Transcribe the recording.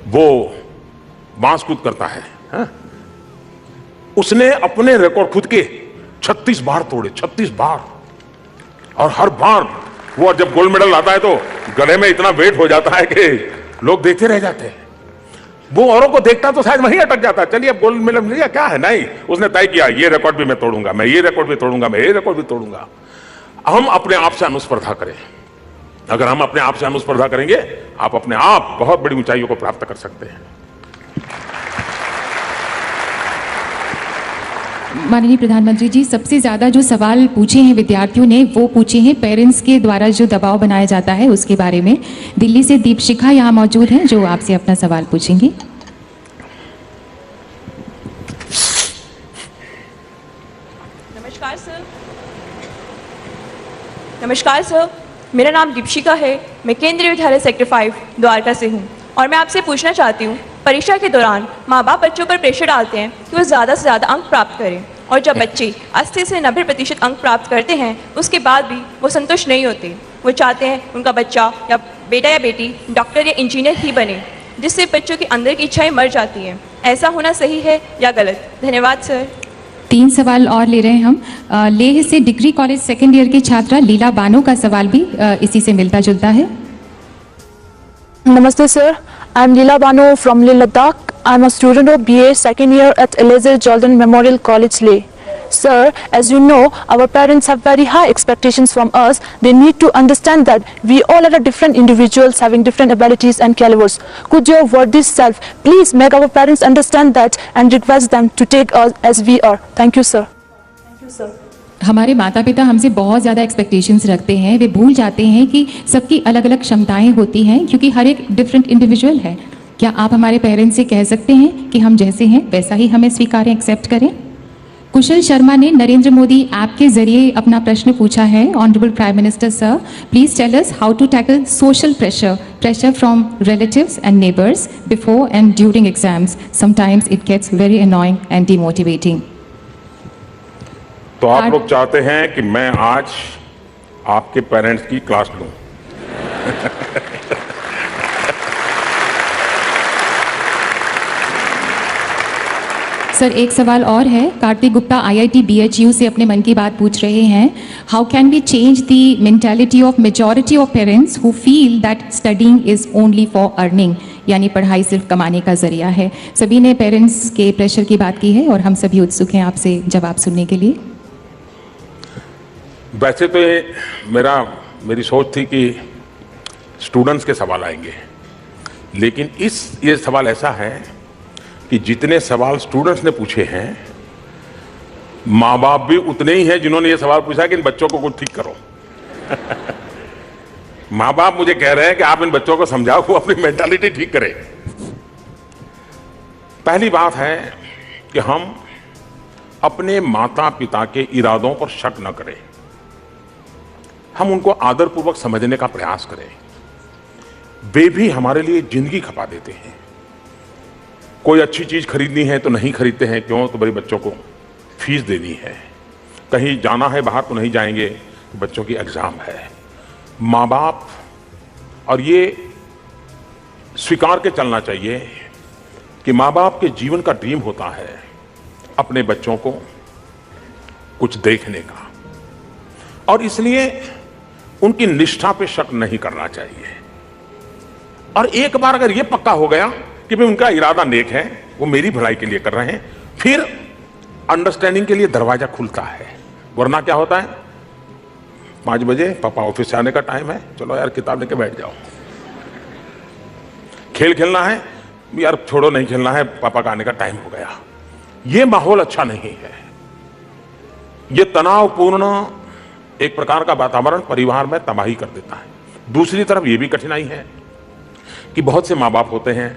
वो बांस कूद करता है, हा? उसने अपने रिकॉर्ड खुद के 36 बार तोड़े, 36 बार। और हर बार वो जब गोल्ड मेडल आता है तो गले में इतना वेट हो जाता है कि लोग देखते रह जाते हैं। वो औरों को देखता तो शायद वहीं अटक जाता, चलिए अब गोल्ड मेडल मिल गया, क्या है। नहीं, उसने तय किया ये रिकॉर्ड भी मैं तोड़ूंगा, मैं ये रिकॉर्ड भी तोड़ूंगा, मैं ये रिकॉर्ड भी तोड़ूंगा। हम अपने आप से अनुस्पर्धा करें। अगर हम अपने आप से अनुस्पर्धा करेंगे, आप अपने आप बहुत बड़ी ऊंचाइयों को प्राप्त कर सकते हैं। माननीय प्रधानमंत्री जी, सबसे ज्यादा जो सवाल पूछे हैं विद्यार्थियों ने, वो पूछे हैं पेरेंट्स के द्वारा जो दबाव बनाया जाता है उसके बारे में। दिल्ली से दीपशिखा यहाँ मौजूद हैं जो आपसे अपना सवाल पूछेंगी। नमस्कार सर। नमस्कार सर, मेरा नाम दीपशिखा है। मैं केंद्रीय विद्यालय सेक्टर 5 द्वारका से हूँ और मैं आपसे पूछना चाहती हूँ, परीक्षा के दौरान माँ बाप बच्चों पर प्रेशर डालते हैं कि वो ज़्यादा से ज़्यादा अंक प्राप्त करें, और जब बच्चे 80 से 90% अंक प्राप्त करते हैं उसके बाद भी वो संतुष्ट नहीं होते। वो चाहते हैं उनका बच्चा या बेटा या बेटी डॉक्टर या इंजीनियर ही बने, जिससे बच्चों के अंदर की इच्छाएं मर जाती हैं। ऐसा होना सही है या गलत? धन्यवाद सर। 3 सवाल और ले रहे हैं हम। लेह से डिग्री कॉलेज सेकेंड ईयर की छात्रा लीला बानो का सवाल भी इसी से मिलता जुलता है। Namaste sir, I am Leela Bano from Leh, Ladakh. I am a student of BA second year at Eliezer Jordan Memorial College, Leh. Sir, as you know, our parents have very high expectations from us. They need to understand that we all are different individuals having different abilities and calibers. Could your worthy self please make our parents understand that and request them to take us as we are? Thank you sir. Thank you sir. हमारे माता पिता हमसे बहुत ज़्यादा expectations रखते हैं। वे भूल जाते हैं कि सबकी अलग अलग क्षमताएं होती हैं, क्योंकि हर एक डिफरेंट इंडिविजुअल है। क्या आप हमारे पेरेंट्स से कह सकते हैं कि हम जैसे हैं वैसा ही हमें स्वीकारें, एक्सेप्ट करें? कुशल शर्मा ने नरेंद्र मोदी ऐप के जरिए अपना प्रश्न पूछा है। Honourable prime minister sir, please tell us how to tackle social pressure from relatives and neighbours before and during exams. Sometimes it gets very annoying and demotivating. तो आप लोग चाहते हैं कि मैं आज आपके पेरेंट्स की क्लास लूं? सर, एक सवाल और है। कार्तिक गुप्ता IIT BHU से अपने मन की बात पूछ रहे हैं। How can we change the mentality of majority of parents who feel that studying is only for earning, यानी पढ़ाई सिर्फ कमाने का जरिया है। सभी ने पेरेंट्स के प्रेशर की बात की है और हम सभी उत्सुक हैं आपसे जवाब सुनने के लिए। वैसे तो मेरी सोच थी कि स्टूडेंट्स के सवाल आएंगे, लेकिन ये सवाल ऐसा है कि जितने सवाल स्टूडेंट्स ने पूछे हैं, माँ बाप भी उतने ही हैं जिन्होंने ये सवाल पूछा कि इन बच्चों को कुछ ठीक करो। माँ बाप मुझे कह रहे हैं कि आप इन बच्चों को समझाओ, वो अपनी मेंटालिटी ठीक करें। पहली बात है कि हम अपने माता पिता के इरादों पर शक न करें, हम उनको आदरपूर्वक समझने का प्रयास करें। वे भी हमारे लिए जिंदगी खपा देते हैं। कोई अच्छी चीज खरीदनी है तो नहीं खरीदते हैं, क्यों? तो बड़े बच्चों को फीस देनी है। कहीं जाना है बाहर तो नहीं जाएंगे, तो बच्चों की एग्जाम है। माँ बाप, और ये स्वीकार के चलना चाहिए कि माँ बाप के जीवन का ड्रीम होता है अपने बच्चों को कुछ देखने का, और इसलिए उनकी निष्ठा पे शक नहीं करना चाहिए। और एक बार अगर ये पक्का हो गया कि भाई उनका इरादा नेक है, वो मेरी भलाई के लिए कर रहे हैं, फिर अंडरस्टैंडिंग के लिए दरवाजा खुलता है। वरना क्या होता है, 5 बजे पापा ऑफिस से आने का टाइम है, चलो यार किताब लेके बैठ जाओ। खेल खेलना है, यार छोड़ो नहीं खेलना है, पापा का आने का टाइम हो गया। ये माहौल अच्छा नहीं है। ये तनावपूर्ण एक प्रकार का वातावरण परिवार में तबाही कर देता है। दूसरी तरफ ये भी कठिनाई है कि बहुत से माँ बाप होते हैं